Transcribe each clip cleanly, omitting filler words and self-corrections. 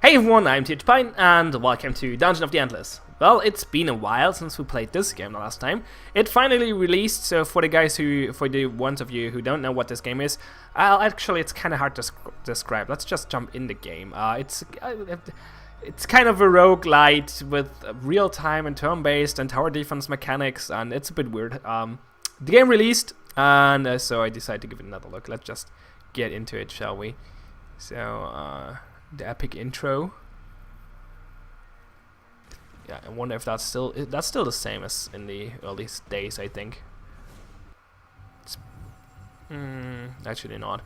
Hey everyone, I'm THPine, and welcome to Dungeon of the Endless. Well, it's been a while since we played this game the last time. It finally released, so for the ones of you who don't know what this game is, actually it's kind of hard to describe. Let's just jump in the game. It's kind of a roguelite with real-time and turn-based and tower defense mechanics, and it's a bit weird. The game released, and so I decided to give it another look. Let's just get into it, shall we? So, the epic intro. Yeah, I wonder if that's still the same as in the earliest days. I think. It's, actually not.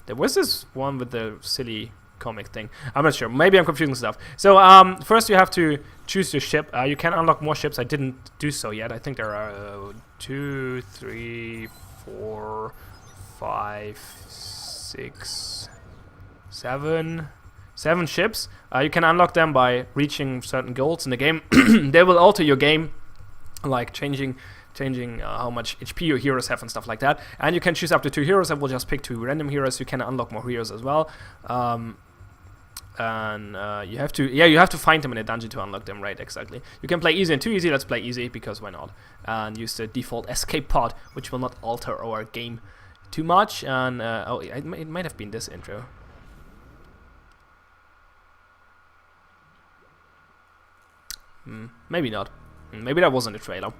There was this one with the silly comic thing. I'm not sure. Maybe I'm confusing stuff. So first you have to choose your ship. You can unlock more ships. I didn't do so yet. I think there are 2, 3, 4, 5, 6, 7 ships. You can unlock them by reaching certain goals in the game. They will alter your game, like changing how much HP your heroes have and stuff like that. And you can choose up to 2 heroes. I will just pick 2 random heroes. You can unlock more heroes as well. You have to find them in a dungeon to unlock them, right? Exactly. You can play easy and too easy. Let's play easy because why not? And use the default escape pod, which will not alter our game too much. And it might have been this intro. Maybe not. Maybe that wasn't a trailer.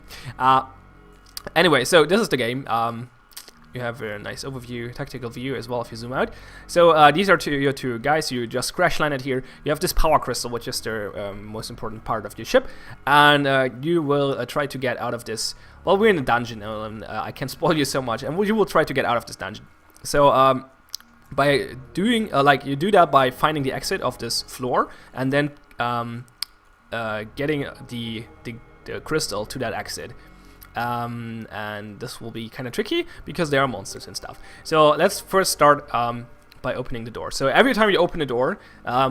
Anyway, so this is the game. You have a nice overview, tactical view as well if you zoom out. So these are your two guys. You just crash landed here. You have this power crystal, which is the most important part of your ship, and you will try to get out of this. Well, we're in a dungeon now, and I can't spoil you so much. And you will try to get out of this dungeon. So by doing you do that by finding the exit of this floor, and then getting the crystal to that exit. And this will be kind of tricky because there are monsters and stuff. So let's first start by opening the door. So every time you open a door,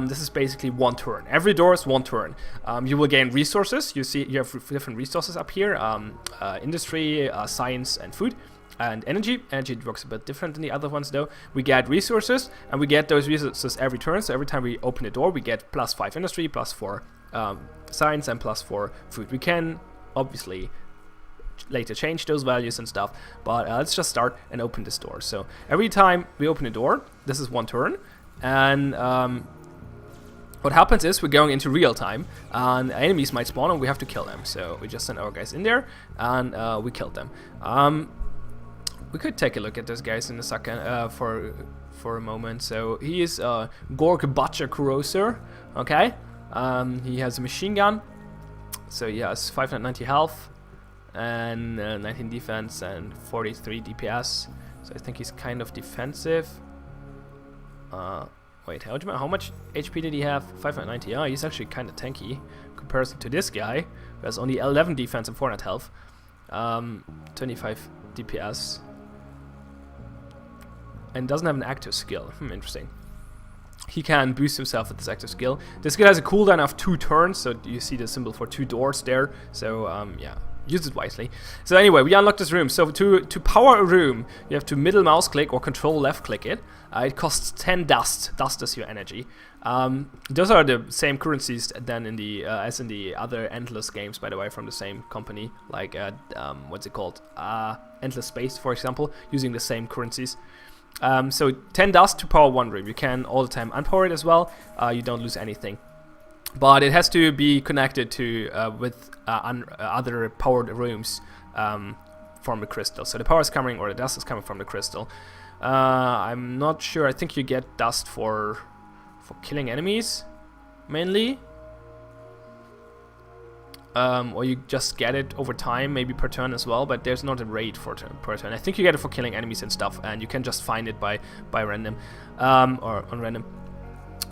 this is basically 1 turn. Every door is 1 turn. You will gain resources. You have different resources up here: industry, science, and food. And energy works a bit different than the other ones though. We get resources, and we get those resources every turn. So every time we open a door, we get +5 industry, +4 science, and +4 food. We can obviously later change those values and stuff, but let's just start and open this door. So every time we open a door, this is 1 turn, and what happens is we're going into real time, and enemies might spawn and we have to kill them. So we just send our guys in there, and we killed them. We could take a look at those guys in a second for a moment. So he is Gork Butcher Kuroser. Okay, he has a machine gun, so he has 590 health and 19 defense and 43 DPS. So I think he's kind of defensive. Wait, how much HP did he have? 590. Oh, he's actually kind of tanky in comparison to this guy who has only 11 defense and 400 health. 25 DPS. And doesn't have an active skill. Interesting. He can boost himself with this active skill. This skill has a cooldown of 2 turns, so you see the symbol for 2 doors there. So yeah, use it wisely. So anyway, we unlock this room. So to power a room, you have to middle mouse click or control left click it. It costs 10 dust. Dust is your energy. Those are the same currencies than in the as in the other Endless games, by the way, from the same company. Like what's it called? Endless Space, for example, using the same currencies. So 10 dust to power 1 room. You can all the time unpower it as well. You don't lose anything, but it has to be connected to with other powered rooms from the crystal. So the power is coming, or the dust is coming from the crystal. I'm not sure. I think you get dust for killing enemies mainly, or you just get it over time, maybe per turn as well, but there's not a rate for per turn. I think you get it for killing enemies and stuff, and you can just find it by random or on random.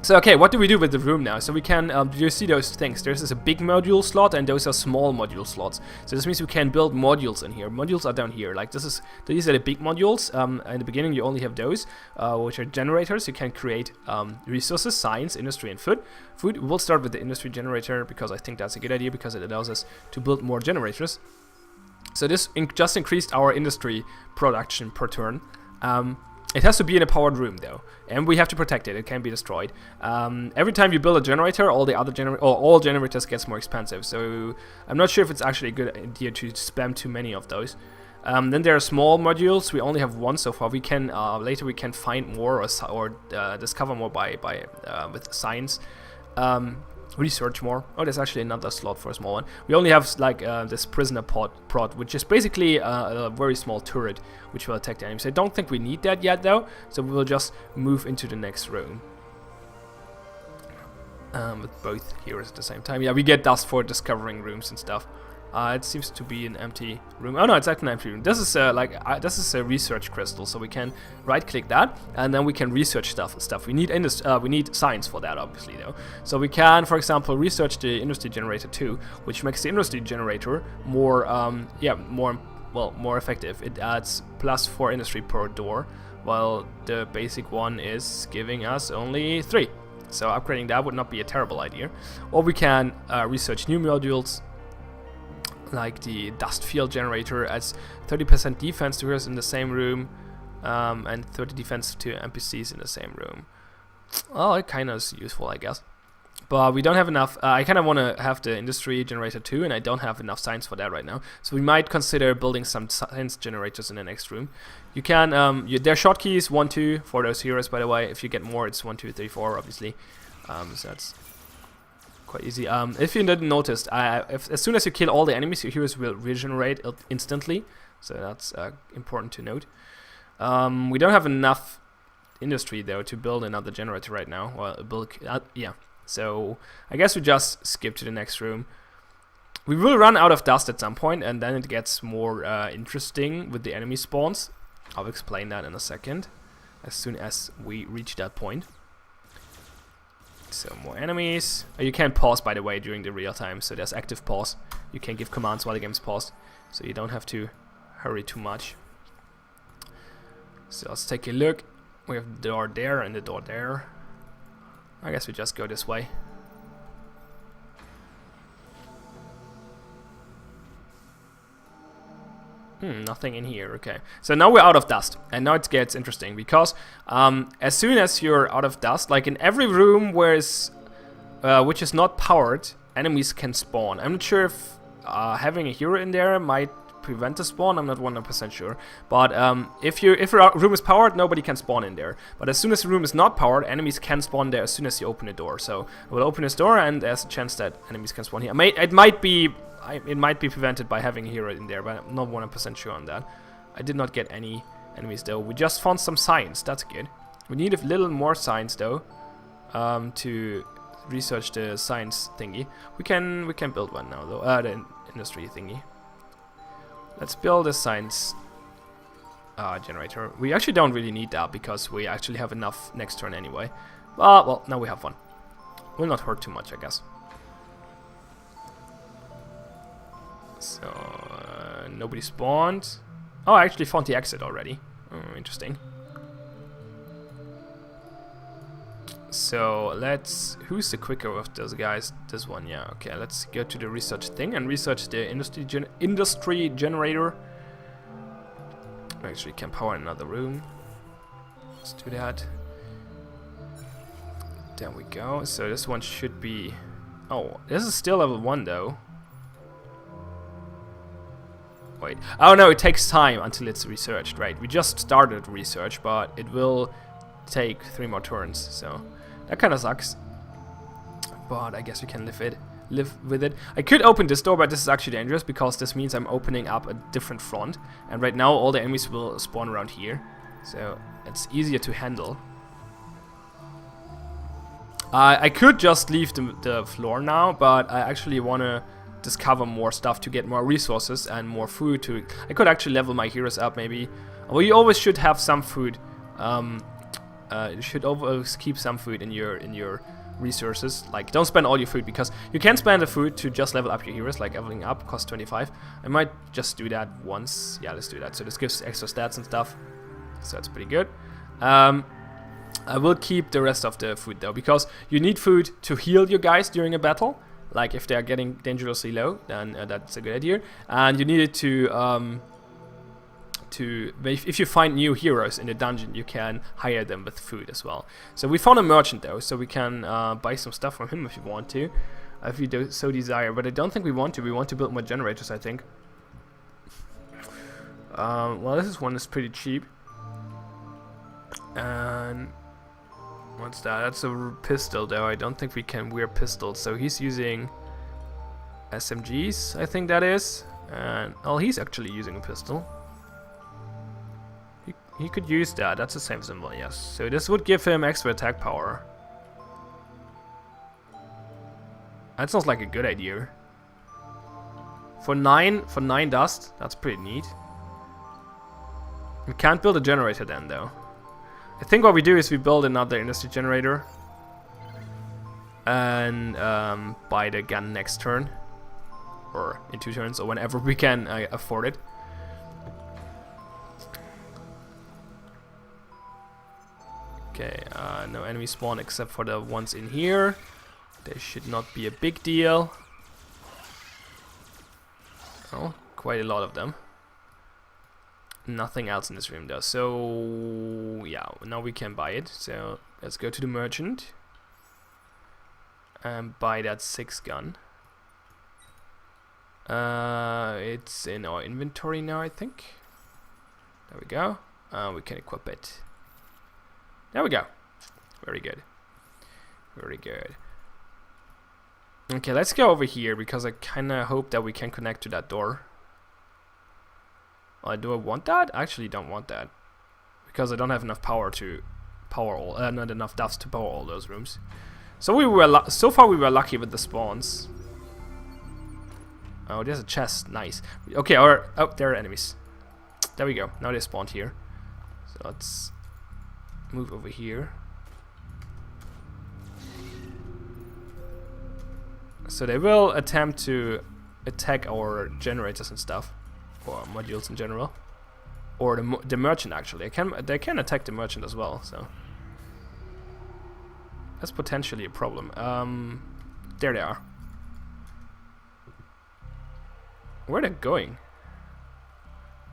So okay, what do we do with the room now? So we can, do you see those things? There's a big module slot, and those are small module slots. So this means we can build modules in here. Modules are down here. Like these are the big modules. In the beginning you only have those, which are generators. You can create resources, science, industry, and food. We'll start with the industry generator because I think that's a good idea because it allows us to build more generators. So this just increased our industry production per turn. It has to be in a powered room though, and we have to protect it. It can't be destroyed. Every time you build a generator, all generators gets more expensive. So I'm not sure if it's actually a good idea to spam too many of those. Then there are small modules. We only have one so far. We can later we can find more or discover more by with science. Research more. Oh, there's actually another slot for a small one. We only have like this prisoner prod, which is basically a very small turret which will attack the enemies. I don't think we need that yet though, so we will just move into the next room with both heroes at the same time. Yeah, we get dust for discovering rooms and stuff. It seems to be an empty room. Oh no, it's actually an empty room. This is this is a research crystal, so we can right-click that, and then we can research stuff. We need science for that, obviously, though. So we can, for example, research the industry generator 2, which makes the industry generator more, more effective. It adds +4 industry per door, while the basic one is giving us only 3. So upgrading that would not be a terrible idea. Or we can research new modules, like the dust field generator adds 30% defense to heroes in the same room, and 30 defense to NPCs in the same room. Well, it kind of is useful, I guess. But we don't have enough. I kind of want to have the industry generator 2, and I don't have enough science for that right now. So we might consider building some science generators in the next room. You can, there are shortkeys 1, 2 for those heroes, by the way. If you get more, it's 1, 2, 3, 4, obviously. So that's quite easy. If you didn't notice, as soon as you kill all the enemies, your heroes will regenerate instantly. So that's important to note. We don't have enough industry though to build another generator right now. Well, yeah. So I guess we just skip to the next room. We will run out of dust at some point, and then it gets more interesting with the enemy spawns. I'll explain that in a second, as soon as we reach that point. So more enemies. You can pause, by the way, during the real time. So there's active pause. You can give commands while the game's paused, so you don't have to hurry too much. So let's take a look. We have the door there and the door there. I guess we just go this way. Nothing in here. Okay, so now we're out of dust, and now it gets interesting because as soon as you're out of dust, like in every room which is not powered, enemies can spawn. I'm not sure if having a hero in there might prevent the spawn. I'm not 100% sure, but if a room is powered, nobody can spawn in there. But as soon as the room is not powered, enemies can spawn there as soon as you open the door. So we'll open this door, and there's a chance that enemies can spawn here. It might be prevented by having a hero in there, but I'm not 100% sure on that. I did not get any enemies though. We just found some science. That's good. We need a little more science though to research the science thingy. We can build one now though. The industry thingy. Let's build a science generator. We actually don't really need that because we actually have enough next turn anyway. Well, now we have one. Will not hurt too much, I guess. So, nobody spawned. Oh, I actually found the exit already. Oh, interesting. So, who's the quicker of those guys? This one, yeah. Okay, let's go to the research thing and research the industry generator. We actually can power another room. Let's do that. There we go. So, this one should be... Oh, this is still level 1 though. Wait. Oh no, it takes time until it's researched, right? We just started research, but it will take 3 more turns, so that kind of sucks. But I guess we can live with it. I could open this door, but this is actually dangerous because this means I'm opening up a different front, and right now all the enemies will spawn around here, so it's easier to handle. I could just leave the floor now, but I actually want to discover more stuff to get more resources and more food. I could actually level my heroes up maybe. Well, you always should have some food. You should always keep some food in your resources. Like, don't spend all your food, because you can spend the food to just level up your heroes. Like leveling up costs 25. I might just do that once. Yeah, let's do that. So this gives extra stats and stuff, so that's pretty good. I will keep the rest of the food though, because you need food to heal your guys during a battle. Like if they are getting dangerously low, then that's a good idea. And you need it to to, if you find new heroes in the dungeon, you can hire them with food as well. So we found a merchant though, so we can buy some stuff from him if you want to, if you do so desire. But I don't think we want to. We want to build more generators, I think. Well, this one is pretty cheap. And what's that? That's a pistol though. I don't think we can wear pistols. So he's using SMGs, I think that is. And oh, he's actually using a pistol. He could use that. That's the same symbol, yes. So this would give him extra attack power. That sounds like a good idea. For 9 dust, that's pretty neat. We can't build a generator then though. I think what we do is we build another industry generator and buy the gun next turn. Or in 2 turns, or whenever we can afford it. Okay, no enemy spawn except for the ones in here. They should not be a big deal. Oh, quite a lot of them. Nothing else in this room though. So yeah, now we can buy it. So let's go to the merchant and buy that 6 gun. It's in our inventory now, I think. There we go. We can equip it. There we go. Very good. Very good. Okay, let's go over here because I kind of hope that we can connect to that door. Do I want that? I actually don't want that because I don't have enough power to power all. Not enough dust to power all those rooms. So we were so far we were lucky with the spawns. Oh, there's a chest. Nice. Okay, oh, there are enemies. There we go. Now they spawned here. So let's move over here. So they will attempt to attack our generators and stuff, or modules in general, or the merchant actually. They can attack the merchant as well. So that's potentially a problem. There they are. Where are they going?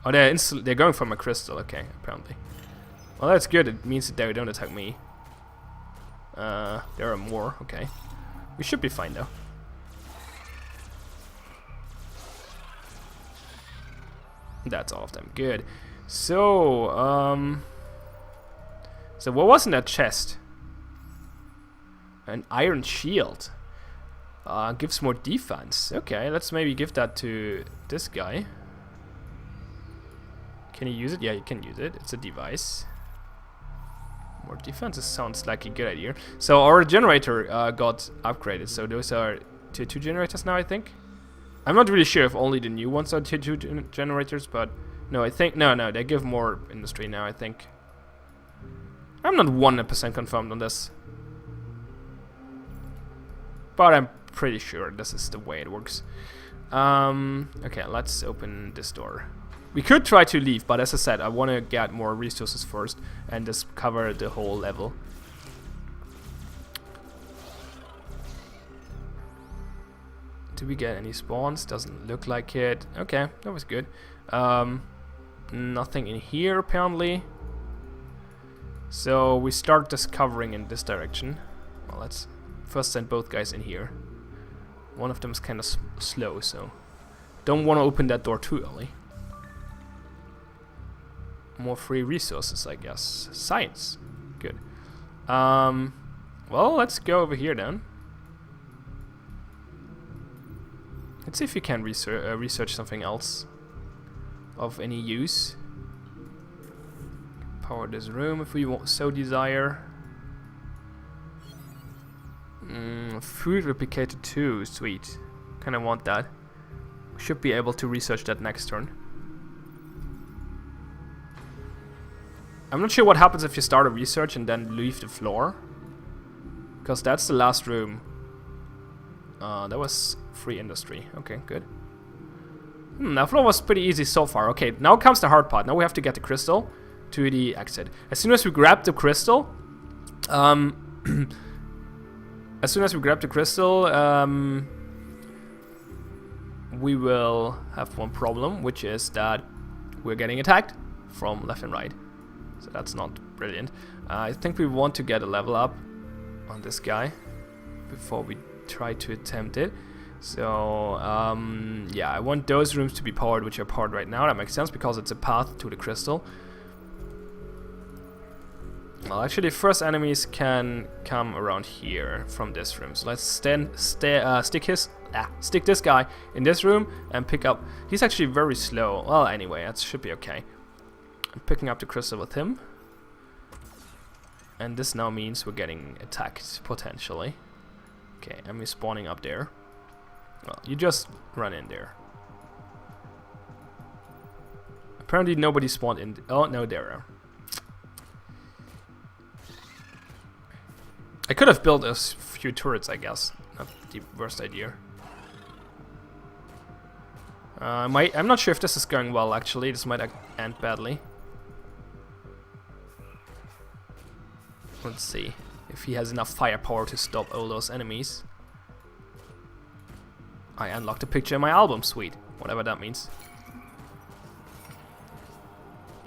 Oh, they're going from a crystal. Okay, apparently. Well, that's good. It means that they don't attack me. There are more. Okay, we should be fine though. That's all of them. Good. So, so what was in that chest? An iron shield. Gives more defense. Okay, let's maybe give that to this guy. Can you use it? Yeah, you can use it. It's a device. More defense sounds like a good idea. So our generator got upgraded. So those are tier 2 generators now, I think. I'm not really sure if only the new ones are tier 2 generators, but no, I think no, they give more industry now, I think. I'm not 100% confirmed on this, but I'm pretty sure this is the way it works. Okay, let's open this door. We could try to leave, but as I said, I want to get more resources first and just cover the whole level. Did we get any spawns? Doesn't look like it. Okay, that was good. Nothing in here apparently. So we start discovering in this direction. Well, let's first send both guys in here. One of them is kind of slow, so don't want to open that door too early. More free resources, I guess. Science. Good. Well, let's go over here then. Let's see if we can research something else of any use. Power this room if we so desire. Food replicator 2, sweet. Kinda want that. We should be able to research that next turn. I'm not sure what happens if you start a research and then leave the floor, because that's the last room. That was free industry. Okay, good. That floor was pretty easy so far. Okay, now comes the hard part. Now we have to get the crystal to the exit. As soon as we grab the crystal, we will have one problem, which is that we're getting attacked from left and right. So that's not brilliant. I think we want to get a level up on this guy before we try to attempt it. So yeah, I want those rooms to be powered, which are powered right now. That makes sense because it's a path to the crystal. Well, actually, first enemies can come around here from this room. So let's stick this guy in this room and pick up. He's actually very slow. Well, anyway, that should be okay. I'm picking up the crystal with him, and this now means we're getting attacked potentially. Okay, enemy spawning up there. Well, you just run in there. Apparently, nobody spawned in. Oh no, there are. I could have built a few turrets, I guess. Not the worst idea. I'm not sure if this is going well, actually. This might end badly. Let's see if he has enough firepower to stop all those enemies. I unlocked a picture in my album, sweet. Whatever that means.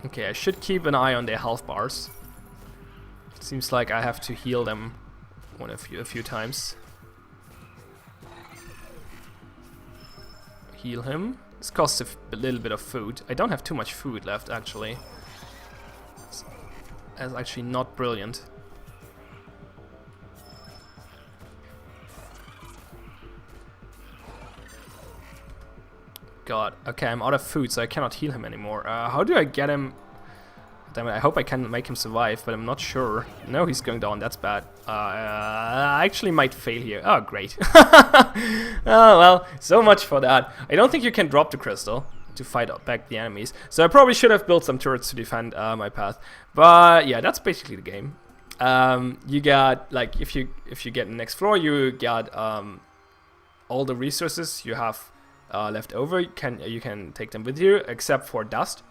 Okay, I should keep an eye on their health bars. It seems like I have to heal them a few times. Heal him. This costs a little bit of food. I don't have too much food left, actually. That's actually not brilliant. God. Okay, I'm out of food, so I cannot heal him anymore. How do I get him? Damn it, I hope I can make him survive, but I'm not sure. No, he's going down. That's bad. I actually might fail here. Oh, great. Oh, well, so much for that. I don't think you can drop the crystal to fight back the enemies. So I probably should have built some turrets to defend my path. But yeah, that's basically the game. You got, like, if you get the next floor, you got all the resources you have left over. You can take them with you, except for dust.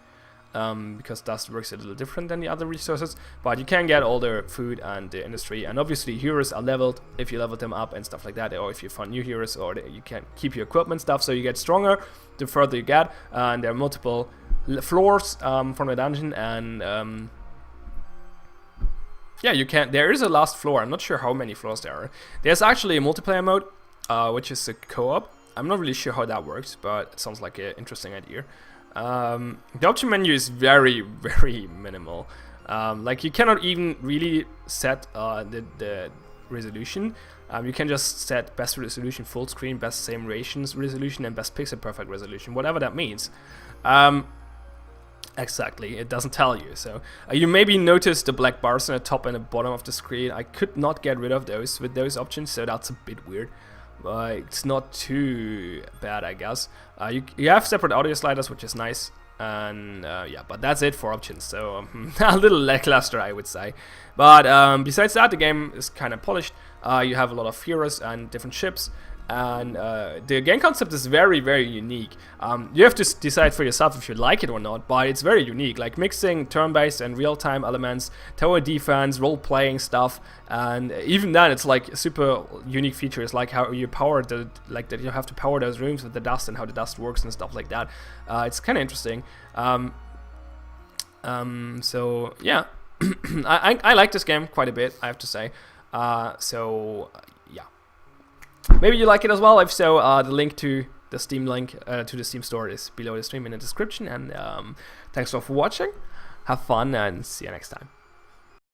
Because dust works a little different than the other resources, but you can get all the food and the industry, and obviously heroes are leveled if you level them up and stuff like that, or if you find new heroes, or you can keep your equipment stuff, so you get stronger the further you get, and there are multiple floors from the dungeon, and yeah, you can. There is a last floor. I'm not sure how many floors there are. There's actually a multiplayer mode, which is a co-op. I'm not really sure how that works, but it sounds like an interesting idea. The option menu is very, very minimal. Like, you cannot even really set the resolution. You can just set best resolution full screen, best same resolution, and best pixel perfect resolution, whatever that means. Exactly, it doesn't tell you. So you maybe notice the black bars on the top and the bottom of the screen. I could not get rid of those with those options, so that's a bit weird. It's not too bad, I guess. You have separate audio sliders, which is nice, and yeah, but that's it for options. So a little lackluster, I would say. But besides that, the game is kind of polished. You have a lot of heroes and different ships, and the game concept is very, very unique. You have to decide for yourself if you like it or not, but it's very unique, like mixing turn-based and real-time elements, tower defense, role-playing stuff, and even then it's like super unique features, like how you power that you have to power those rooms with the dust and how the dust works and stuff like that. It's kind of interesting. So yeah, I like this game quite a bit, I have to say. So yeah. Maybe you like it as well. If so, the link to the Steam to the Steam store is below the stream in the description. And thanks for watching. Have fun and see you next time.